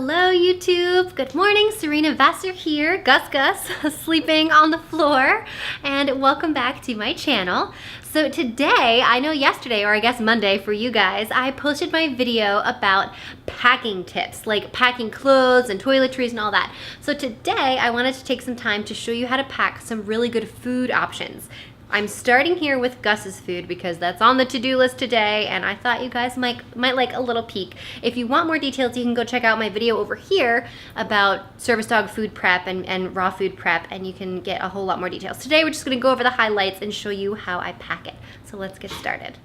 Hello YouTube, good morning, Serina Vassar here, Gus, sleeping on the floor, and welcome back to my channel. So today, I know yesterday, or I guess Monday for you guys, I posted my video about packing tips, like packing clothes and toiletries and all that. So today, I wanted to take some time to show you how to pack some really good food options. I'm starting here with Gus's food because that's on the to-do list today, and I thought you guys might like a little peek. If you want more details, you can go check out my video over here about service dog food prep and raw food prep, and you can get a whole lot more details. Today we're just gonna go over the highlights and show you how I pack it. So let's get started.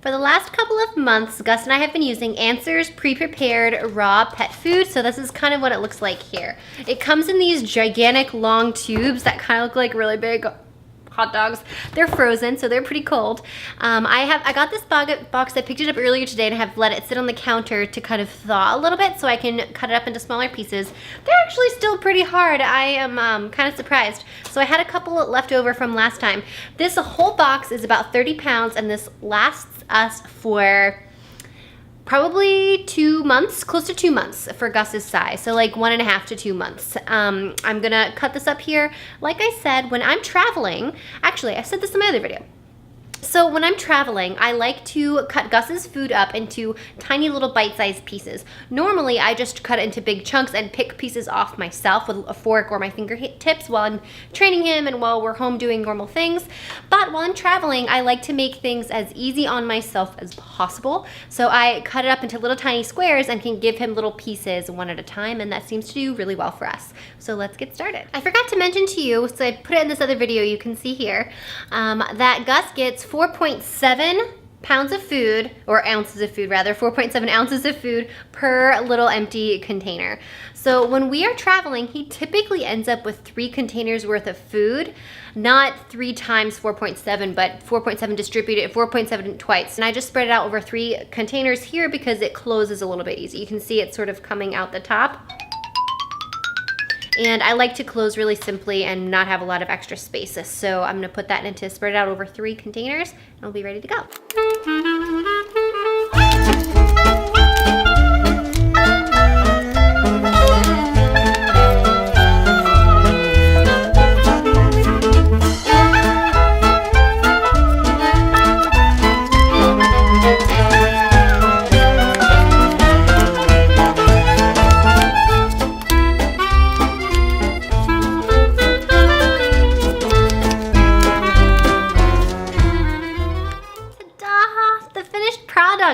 For the last couple of months, Gus and I have been using Answer's pre-prepared raw pet food. So this is kind of what it looks like here. It comes in these gigantic long tubes that kind of look like really big hot dogs. They're frozen, so they're pretty cold. I got this box. I picked it up earlier today and have let it sit on the counter to kind of thaw a little bit so I can cut it up into smaller pieces. They're actually still pretty hard. I am kind of surprised. So I had a couple left over from last time. This whole box is about 30 pounds and this lasts us for probably 2 months, close to 2 months for Gus's size. So like 1.5 to 2 months. I'm gonna cut this up here. Like I said, when I'm traveling, actually I said this in my other video. So when I'm traveling, I like to cut Gus's food up into tiny little bite-sized pieces. Normally, I just cut it into big chunks and pick pieces off myself with a fork or my fingertips while I'm training him and while we're home doing normal things. But while I'm traveling, I like to make things as easy on myself as possible. So I cut it up into little tiny squares and can give him little pieces one at a time, and that seems to do really well for us. So let's get started. I forgot to mention to you, so I put it in this other video you can see here, that Gus gets 4.7 pounds of food, or ounces of food rather, 4.7 ounces of food per little empty container. So when we are traveling, he typically ends up with 3 containers worth of food, not 3 times 4.7, but 4.7 distributed, 4.7 twice. And I just spread it out over 3 containers here because it closes a little bit easy. You can see it sort of coming out the top. And I like to close really simply and not have a lot of extra spaces. So I'm gonna put that into, spread it out over 3 containers, and we'll be ready to go.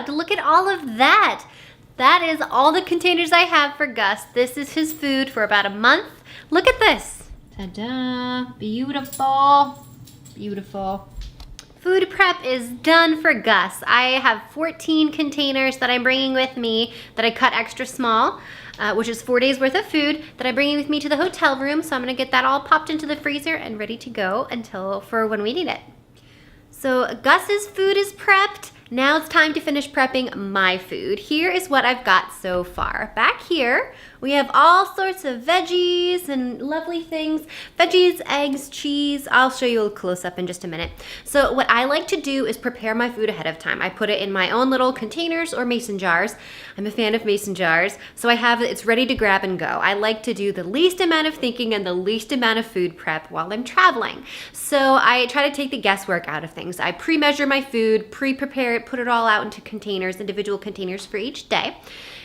Look at all of that. That is all the containers I have for Gus. This is his food for about a month. Look at this. Ta-da, beautiful, beautiful. Food prep is done for Gus. I have 14 containers that I'm bringing with me that I cut extra small, which is 4 days worth of food that I'm bringing with me to the hotel room. So I'm gonna get that all popped into the freezer and ready to go for when we need it. So Gus's food is prepped. Now it's time to finish prepping my food. Here is what I've got so far. Back here, we have all sorts of veggies and lovely things. Veggies, eggs, cheese. I'll show you a close-up in just a minute. So what I like to do is prepare my food ahead of time. I put it in my own little containers or mason jars. I'm a fan of mason jars. So I have it's ready to grab and go. I like to do the least amount of thinking and the least amount of food prep while I'm traveling. So I try to take the guesswork out of things. I pre-measure my food, pre-prepare it, put it all out into containers, individual containers for each day,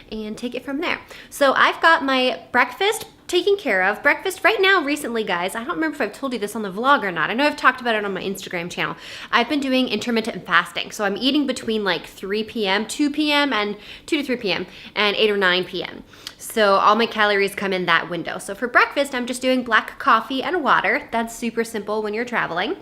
and take it from there. So I've got my breakfast taken care of. Breakfast right now, recently, guys, I don't remember if I've told you this on the vlog or not. I know I've talked about it on my Instagram channel. I've been doing intermittent fasting. So I'm eating between like 3 p.m., 2 p.m., and 2 to 3 p.m., and 8 or 9 p.m. So all my calories come in that window. So for breakfast, I'm just doing black coffee and water. That's super simple when you're traveling.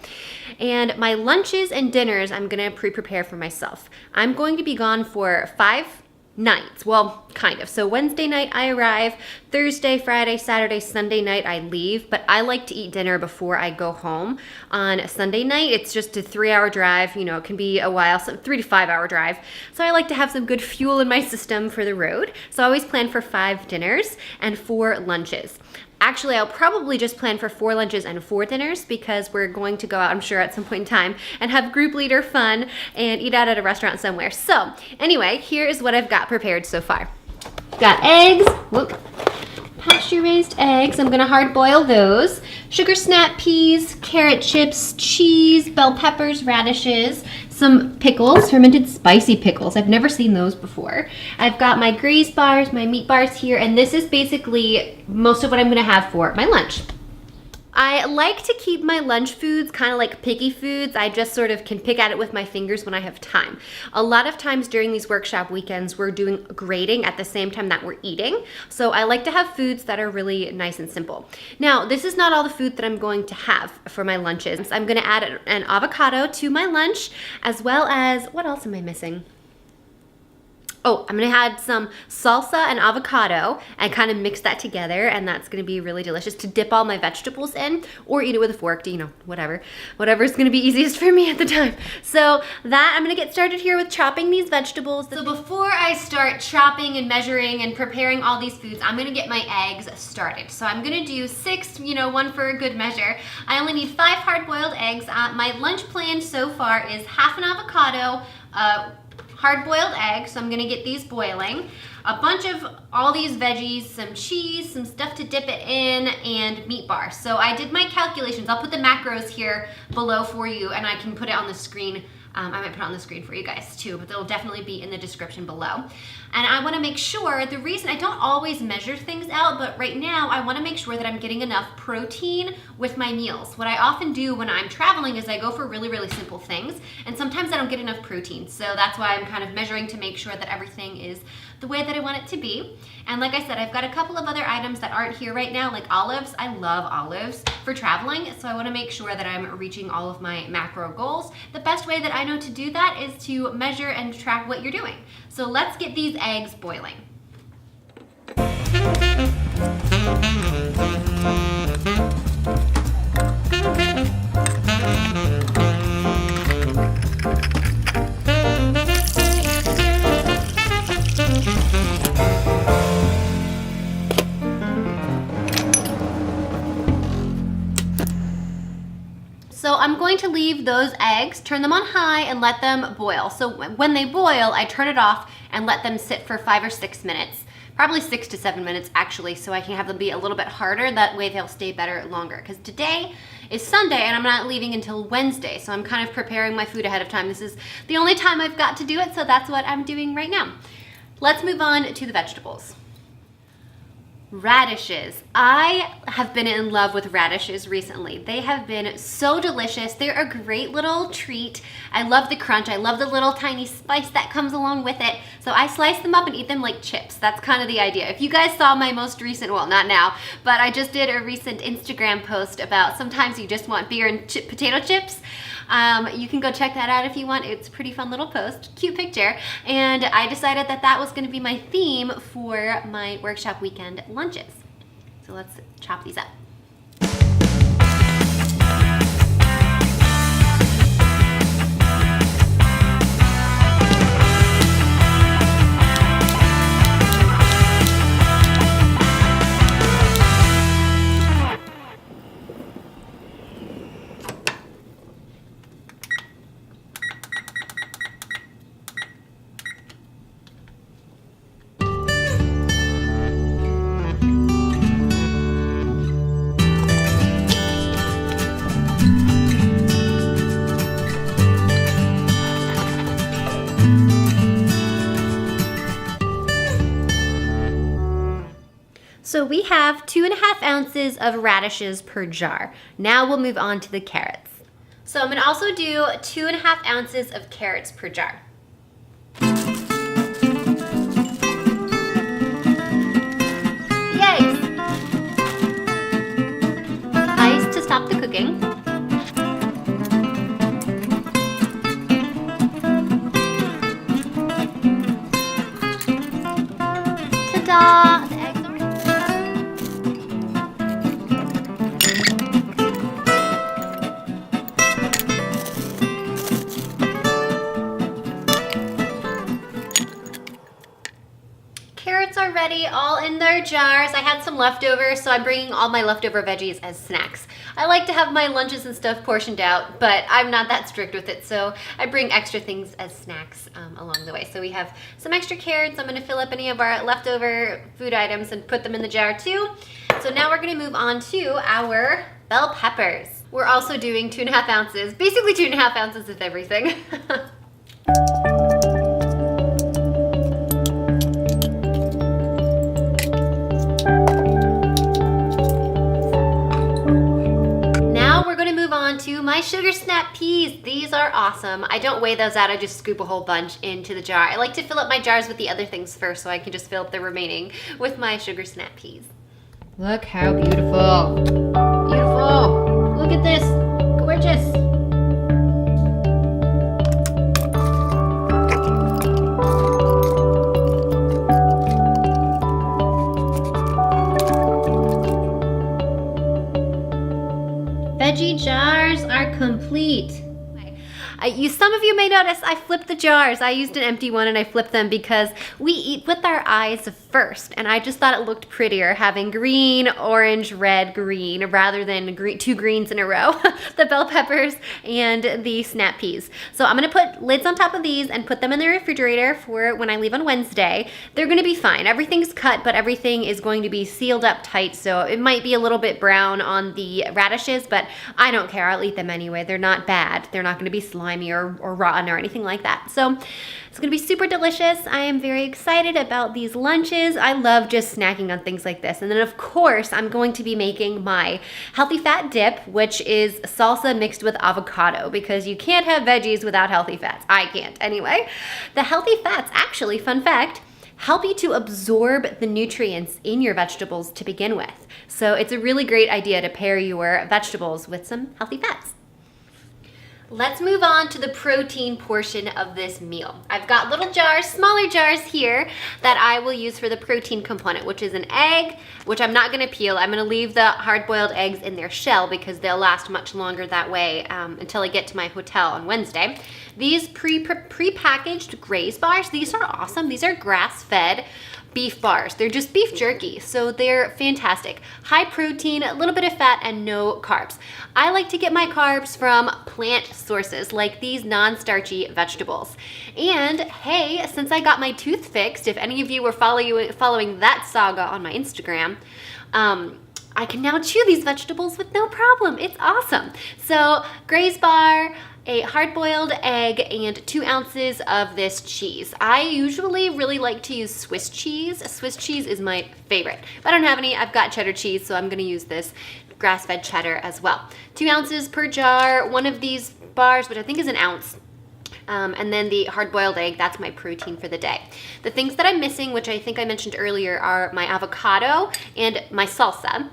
And my lunches and dinners, I'm gonna pre-prepare for myself. I'm going to be gone for 5 nights. Well, kind of. So Wednesday night I arrive, Thursday, Friday, Saturday, Sunday night I leave, but I like to eat dinner before I go home. On Sunday night, it's just a 3-hour drive. You know, it can be a while, so 3 to 5 hour drive. So I like to have some good fuel in my system for the road. So I always plan for 5 dinners and 4 lunches. Actually, I'll probably just plan for 4 lunches and 4 dinners because we're going to go out, I'm sure, at some point in time and have group leader fun and eat out at a restaurant somewhere. So anyway, here is what I've got prepared so far. Got eggs. Whoop. Pasture-raised eggs. I'm gonna hard boil those. Sugar snap peas, carrot chips, cheese, bell peppers, radishes, some pickles, fermented spicy pickles. I've never seen those before. I've got my graze bars, my meat bars here, and this is basically most of what I'm gonna have for my lunch. I like to keep my lunch foods kind of like picky foods. I just sort of can pick at it with my fingers when I have time. A lot of times during these workshop weekends, we're doing grading at the same time that we're eating. So I like to have foods that are really nice and simple. Now, this is not all the food that I'm going to have for my lunches. I'm gonna add an avocado to my lunch, as well as, what else am I missing? Oh, I'm gonna add some salsa and avocado and kind of mix that together, and that's gonna be really delicious to dip all my vegetables in, or eat it with a fork, you know, whatever's gonna be easiest for me at the time. So that, I'm gonna get started here with chopping these vegetables. So before I start chopping and measuring and preparing all these foods, I'm gonna get my eggs started. So I'm gonna do 6, you know, 1 for a good measure. I only need 5 hard-boiled eggs. My lunch plan so far is half an avocado, hard-boiled eggs, so I'm gonna get these boiling. A bunch of all these veggies, some cheese, some stuff to dip it in, and meat bars. So I did my calculations. I'll put the macros here below for you, and I can put it on the screen. I might put it on the screen for you guys too, but they'll definitely be in the description below. And I wanna make sure, the reason I don't always measure things out, but right now I wanna make sure that I'm getting enough protein with my meals. What I often do when I'm traveling is I go for really, really simple things, and sometimes I don't get enough protein. So that's why I'm kind of measuring to make sure that everything is the way that I want it to be. And like I said, I've got a couple of other items that aren't here right now, like olives. I love olives for traveling, so I wanna make sure that I'm reaching all of my macro goals. The best way that I know to do that is to measure and track what you're doing. So let's get these eggs boiling. So I'm going to leave those eggs, turn them on high, and let them boil. So when they boil, I turn it off and let them sit for 5 or 6 minutes. Probably 6 to 7 minutes actually, so I can have them be a little bit harder. That way they'll stay better longer. Because today is Sunday and I'm not leaving until Wednesday, so I'm kind of preparing my food ahead of time. This is the only time I've got to do it, so that's what I'm doing right now. Let's move on to the vegetables. Radishes. I have been in love with radishes recently. They have been so delicious. They're a great little treat. I love the crunch. I love the little tiny spice that comes along with it. So I slice them up and eat them like chips. That's kind of the idea. If you guys saw my most recent, well, not now, but I just did a recent Instagram post about sometimes you just want beer and potato chips. You can go check that out if you want. It's a pretty fun little post, cute picture. And I decided that that was going to be my theme for my workshop weekend lunches. So let's chop these up. So we have 2.5 ounces of radishes per jar. Now we'll move on to the carrots. So I'm gonna also do 2.5 ounces of carrots per jar. The eggs. Ice to stop the cooking. Ta-da! The eggs are ready. Carrots are ready, all in their jars. I had some leftovers, so I'm bringing all my leftover veggies as snacks. I like to have my lunches and stuff portioned out, but I'm not that strict with it, so I bring extra things as snacks along the way. So we have some extra carrots. I'm gonna fill up any of our leftover food items and put them in the jar too. So now we're gonna move on to our bell peppers. We're also doing 2.5 ounces, basically 2.5 ounces of everything. To my sugar snap peas. These are awesome. I don't weigh those out, I just scoop a whole bunch into the jar. I like to fill up my jars with the other things first so I can just fill up the remaining with my sugar snap peas. Look how beautiful. Beautiful. Look at this. Gorgeous. Veggie jars are complete. Some of you may notice I flipped the jars. I used an empty one and I flipped them because we eat with our eyes first, and I just thought it looked prettier having green, orange, red, green rather than two greens in a row. The bell peppers and the snap peas. So I'm gonna put lids on top of these and put them in the refrigerator for when I leave on Wednesday. They're gonna be fine. Everything's cut, but everything is going to be sealed up tight, so it might be a little bit brown on the radishes, but I don't care. I'll eat them anyway. They're not bad. They're not gonna be slimy or rotten or anything like that. So it's gonna be super delicious. I am very excited about these lunches. I love just snacking on things like this. And then of course, I'm going to be making my healthy fat dip, which is salsa mixed with avocado, because you can't have veggies without healthy fats. I can't anyway. The healthy fats, actually, fun fact, help you to absorb the nutrients in your vegetables to begin with. So it's a really great idea to pair your vegetables with some healthy fats. Let's move on to the protein portion of this meal. I've got little jars, smaller jars here that I will use for the protein component, which is an egg, which I'm not gonna peel. I'm gonna leave the hard-boiled eggs in their shell because they'll last much longer that way until I get to my hotel on Wednesday. These pre-packaged Graze bars, these are awesome. These are grass-fed beef bars. They're just beef jerky, so they're fantastic. High protein, a little bit of fat, and no carbs. I like to get my carbs from plant sources, like these non-starchy vegetables. And hey, since I got my tooth fixed, if any of you were following that saga on my Instagram, I can now chew these vegetables with no problem. It's awesome. So Graze bar, a hard-boiled egg, and 2 ounces of this cheese. I usually really like to use Swiss cheese. Swiss cheese is my favorite. If I don't have any, I've got cheddar cheese, so I'm gonna use this grass-fed cheddar as well. 2 ounces per jar, one of these bars, which I think is an ounce. And then the hard-boiled egg, that's my protein for the day. The things that I'm missing, which I think I mentioned earlier, are my avocado and my salsa.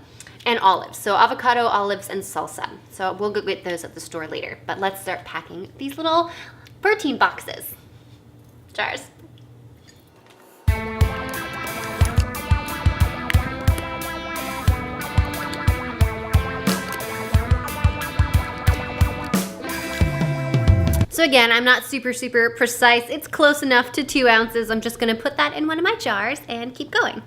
And olives, so avocado, olives, and salsa. So we'll go get those at the store later, but let's start packing these little protein boxes. Jars. So again, I'm not super precise. It's close enough to 2 ounces. I'm just gonna put that in one of my jars and keep going.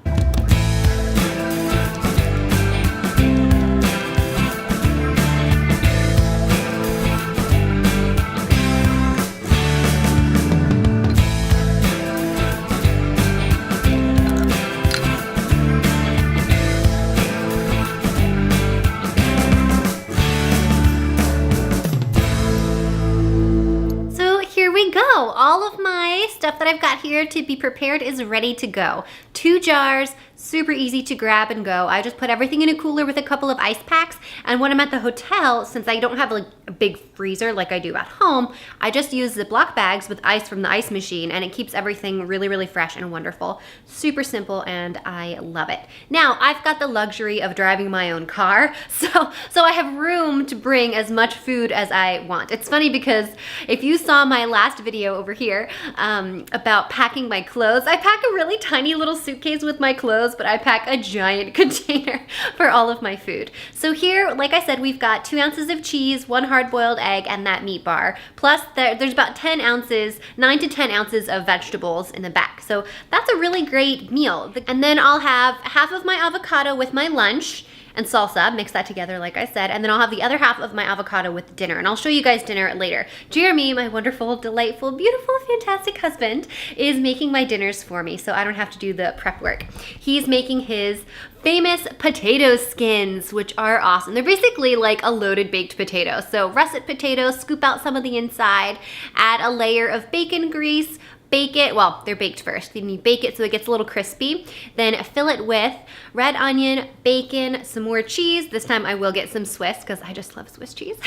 All of my stuff that I've got here to be prepared is ready to go. 2 jars, super easy to grab and go. I just put everything in a cooler with a couple of ice packs, and when I'm at the hotel, since I don't have like a big freezer like I do at home, I just use Ziploc bags with ice from the ice machine, and it keeps everything really fresh and wonderful. Super simple, and I love it. Now, I've got the luxury of driving my own car, so I have room to bring as much food as I want. It's funny because if you saw my last video over here about packing my clothes, I pack a really tiny little suitcase with my clothes those, but I pack a giant container for all of my food. So here, like I said, we've got 2 ounces of cheese, 1 hard-boiled egg, and that meat bar. Plus, there's about 10 ounces, 9 to 10 ounces of vegetables in the back. So that's a really great meal. And then I'll have half of my avocado with my lunch and salsa, mix that together like I said, and then I'll have the other half of my avocado with dinner, and I'll show you guys dinner later. Jeremy, my wonderful, delightful, beautiful, fantastic husband, is making my dinners for me, so I don't have to do the prep work. He's making his famous potato skins, which are awesome. They're basically like a loaded baked potato. So russet potatoes, scoop out some of the inside, add a layer of bacon grease, bake it, well, they're baked first. Then you bake it so it gets a little crispy. Then fill it with red onion, bacon, some more cheese. This time I will get some Swiss because I just love Swiss cheese.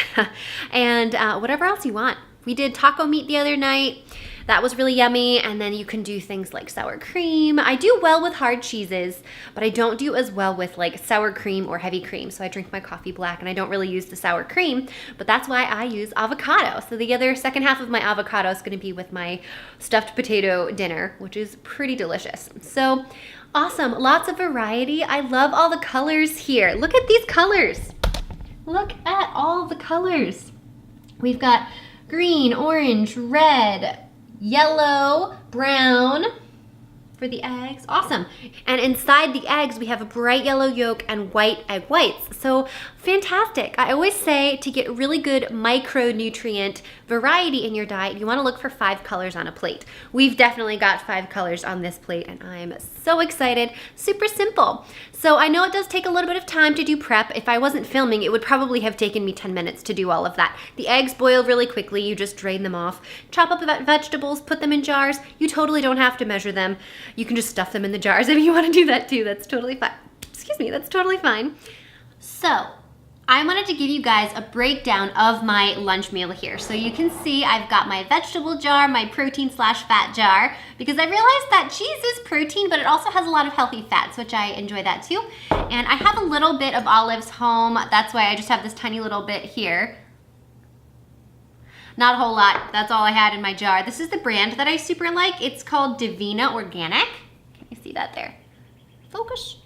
And whatever else you want. We did taco meat the other night. That was really yummy. And then you can do things like sour cream. I do well with hard cheeses, but I don't do as well with like sour cream or heavy cream. So I drink my coffee black and I don't really use the sour cream, but that's why I use avocado. So the other second half of my avocado is gonna be with my stuffed potato dinner, which is pretty delicious. So awesome, lots of variety. I love all the colors here. Look at these colors. Look at all the colors. We've got green, orange, red, yellow, brown for the eggs. Awesome. And inside the eggs, we have a bright yellow yolk and white egg whites. So fantastic. I always say to get really good micronutrient variety in your diet, you want to look for 5 colors on a plate. We've definitely got 5 colors on this plate and I'm so excited. Super simple. So I know it does take a little bit of time to do prep. If I wasn't filming, it would probably have taken me 10 minutes to do all of that. The eggs boil really quickly. You just drain them off, chop up the vegetables, put them in jars. You totally don't have to measure them. You can just stuff them in the jars if you want to do that too. That's totally fine. Excuse me, that's totally fine. So I wanted to give you guys a breakdown of my lunch meal here. So you can see I've got my vegetable jar, my protein/fat jar, because I realized that cheese is protein, but it also has a lot of healthy fats, which I enjoy that too. And I have a little bit of olives home. That's why I just have this tiny little bit here. Not a whole lot. That's all I had in my jar. This is the brand that I super like. It's called Divina Organic. Can you see that there? Focus.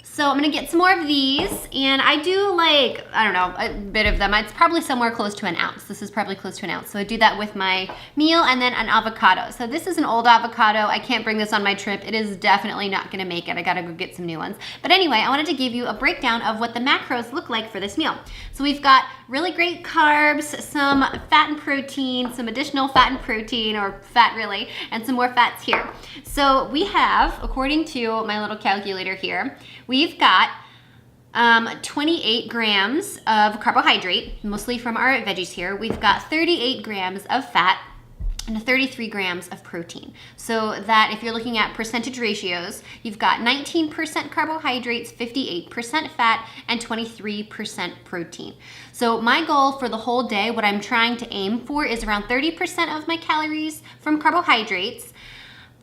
So I'm gonna get some more of these, and I do like, I don't know, a bit of them. It's probably somewhere close to an ounce. This is probably close to an ounce. So I do that with my meal and then an avocado. So this is an old avocado. I can't bring this on my trip. It is definitely not gonna make it. I gotta go get some new ones. But anyway, I wanted to give you a breakdown of what the macros look like for this meal. So we've got really great carbs, some fat and protein, some additional fat and protein, or fat really, and some more fats here. So we have, according to my little calculator here, we've got 28 grams of carbohydrate, mostly from our veggies here. We've got 38 grams of fat and 33 grams of protein. So that if you're looking at percentage ratios, you've got 19% carbohydrates, 58% fat, and 23% protein. So my goal for the whole day, what I'm trying to aim for is around 30% of my calories from carbohydrates,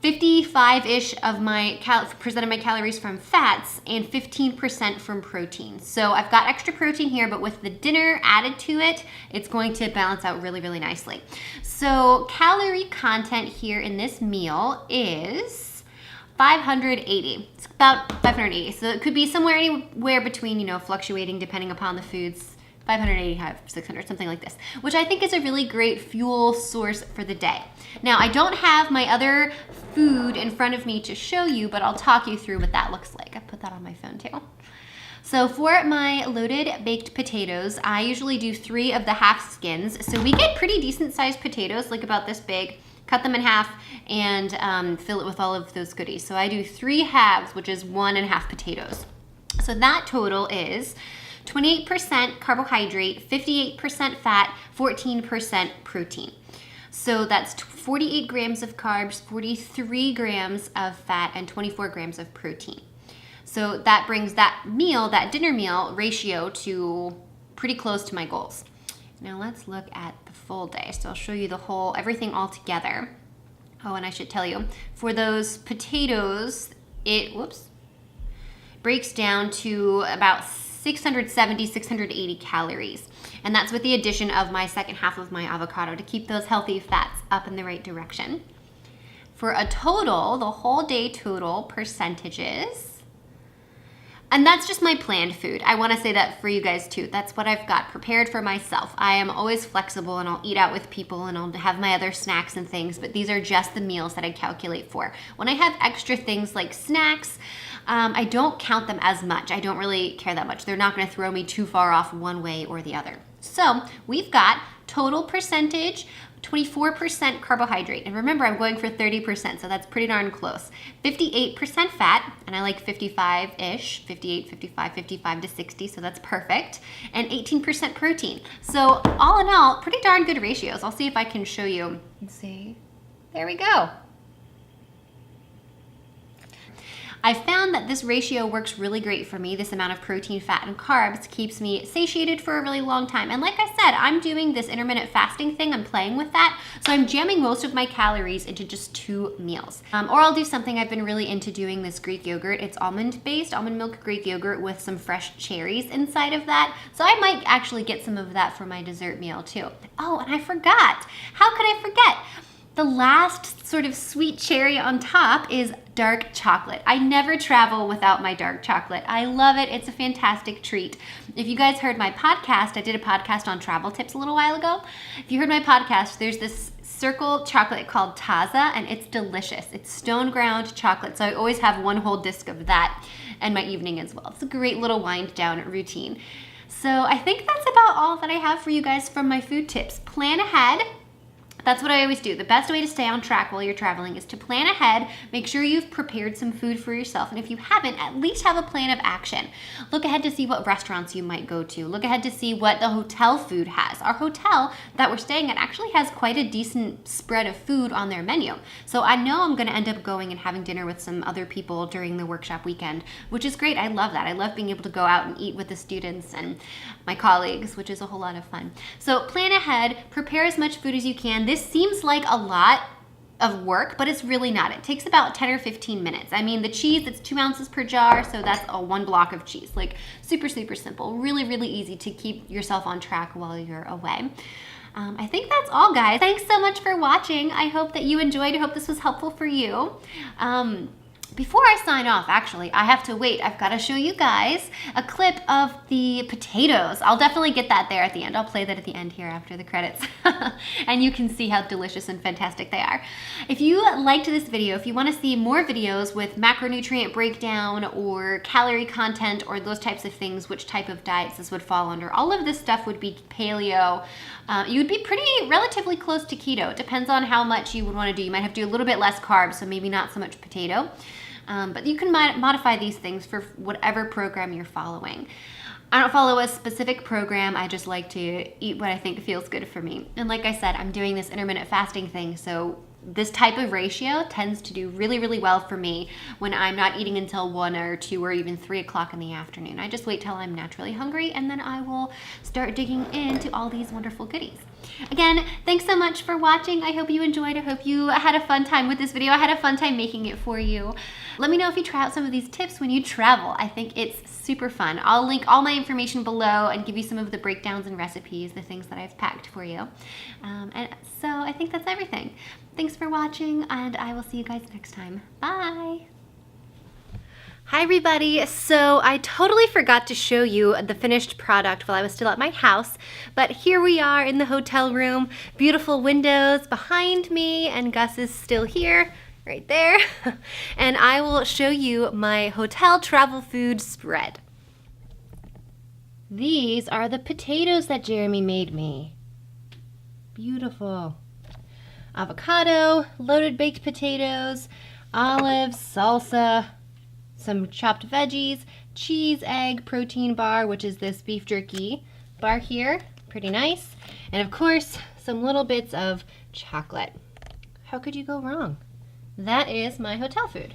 55-ish of my percent of my calories from fats, and 15% from protein. So I've got extra protein here, but with the dinner added to it, it's going to balance out really, really nicely. So calorie content here in this meal is 580. It's about 580. So it could be somewhere anywhere between, you know, fluctuating depending upon the foods. 585, 600, something like this, which I think is a really great fuel source for the day. Now, I don't have my other food in front of me to show you, but I'll talk you through what that looks like. I put that on my phone too. So for my loaded baked potatoes, I usually do 3 of the half skins. So we get pretty decent sized potatoes, like about this big, cut them in half and fill it with all of those goodies. So I do 3 halves, which is 1.5 potatoes. So that total is 28% carbohydrate, 58% fat, 14% protein. So that's 48 grams of carbs, 43 grams of fat, and 24 grams of protein. So that brings that meal, that dinner meal ratio to pretty close to my goals. Now let's look at the full day. So I'll show you the whole, everything all together. Oh, and I should tell you, for those potatoes, it, breaks down to about 670, 680 calories. And that's with the addition of my second half of my avocado to keep those healthy fats up in the right direction. for a total, the whole day total percentages. And that's just my planned food. I want to say that for you guys too. That's what I've got prepared for myself. I am always flexible and I'll eat out with people and I'll have my other snacks and things, but these are just the meals that I calculate for. When I have extra things like snacks, I don't count them as much. I don't really care that much. They're not going to throw me too far off one way or the other. So we've got total percentage, 24% carbohydrate. And remember, I'm going for 30%, so that's pretty darn close. 58% fat, and I like 55-ish, 58, 55, 55 to 60, so that's perfect. And 18% protein. So all in all, pretty darn good ratios. I'll see if I can show you. Let's see. There we go. I found that this ratio works really great for me. This amount of protein, fat, and carbs keeps me satiated for a really long time. And like I said, I'm doing this intermittent fasting thing. I'm playing with that. So I'm jamming most of my calories into just 2 meals. Or I'll do something I've been really into doing, this Greek yogurt. It's almond-based, almond milk Greek yogurt with some fresh cherries inside of that. So I might actually get some of that for my dessert meal too. Oh, and I forgot. How could I forget? The last sort of sweet cherry on top is dark chocolate. I never travel without my dark chocolate. I love it. It's a fantastic treat. If you guys heard my podcast, I did a podcast on travel tips a little while ago. If you heard my podcast, there's this circle chocolate called Taza, and it's delicious. It's stone ground chocolate, so I always have one whole disc of that in my evening as well. It's a great little wind down routine. So I think that's about all that I have for you guys from my food tips. Plan ahead. That's what I always do. The best way to stay on track while you're traveling is to plan ahead, make sure you've prepared some food for yourself, and if you haven't, at least have a plan of action. Look ahead to see what restaurants you might go to. Look ahead to see what the hotel food has. Our hotel that we're staying at actually has quite a decent spread of food on their menu. So I know I'm gonna end up going and having dinner with some other people during the workshop weekend, which is great. I love that. I love being able to go out and eat with the students and my colleagues, which is a whole lot of fun. So plan ahead, prepare as much food as you can. This seems like a lot of work, but it's really not. It takes about 10 or 15 minutes. I mean, the cheese, it's 2 ounces per jar, so that's a 1 block of cheese. Like super, super simple. Really, really easy to keep yourself on track while you're away. I think that's all, guys. Thanks so much for watching. I hope that you enjoyed. I hope this was helpful for you. Before I sign off, actually, I have to wait. I've got to show you guys a clip of the potatoes. I'll definitely get that there at the end. I'll play that at the end here after the credits. And you can see how delicious and fantastic they are. If you liked this video, if you want to see more videos with macronutrient breakdown or calorie content or those types of things, which type of diets this would fall under, all of this stuff would be paleo. You would be relatively close to keto. It depends on how much you would want to do. You might have to do a little bit less carbs, so maybe not so much potato. But you can modify these things for whatever program you're following. I don't follow a specific program. I just like to eat what I think feels good for me. And like I said, I'm doing this intermittent fasting thing, so this type of ratio tends to do really, really well for me when I'm not eating until 1 or 2 or even 3 o'clock in the afternoon. I just wait till I'm naturally hungry, and then I will start digging into all these wonderful goodies. Again, thanks so much for watching. I hope you enjoyed. I hope you had a fun time with this video. I had a fun time making it for you. Let me know if you try out some of these tips when you travel. I think it's super fun. I'll link all my information below and give you some of the breakdowns and recipes, the things that I've packed for you. And so I think that's everything. Thanks for watching, and I will see you guys next time. Bye! Hi everybody. So I totally forgot to show you the finished product while I was still at my house, but here we are in the hotel room. Beautiful windows behind me, and Gus is still here, right there. And I will show you my hotel travel food spread. These are the potatoes that Jeremy made me. Beautiful. Avocado, loaded baked potatoes, olives, salsa, some chopped veggies, cheese, egg, protein bar, which is this beef jerky bar here, pretty nice, and of course some little bits of chocolate. How could you go wrong? That is my hotel food.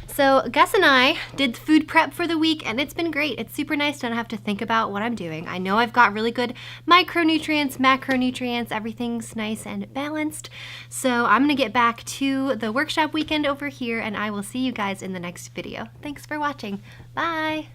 So Gus and I did food prep for the week, and it's been great. It's super nice to not have to think about what I'm doing. I know I've got really good micronutrients, macronutrients, everything's nice and balanced. So I'm gonna get back to the workshop weekend over here, and I will see you guys in the next video. Thanks for watching. Bye.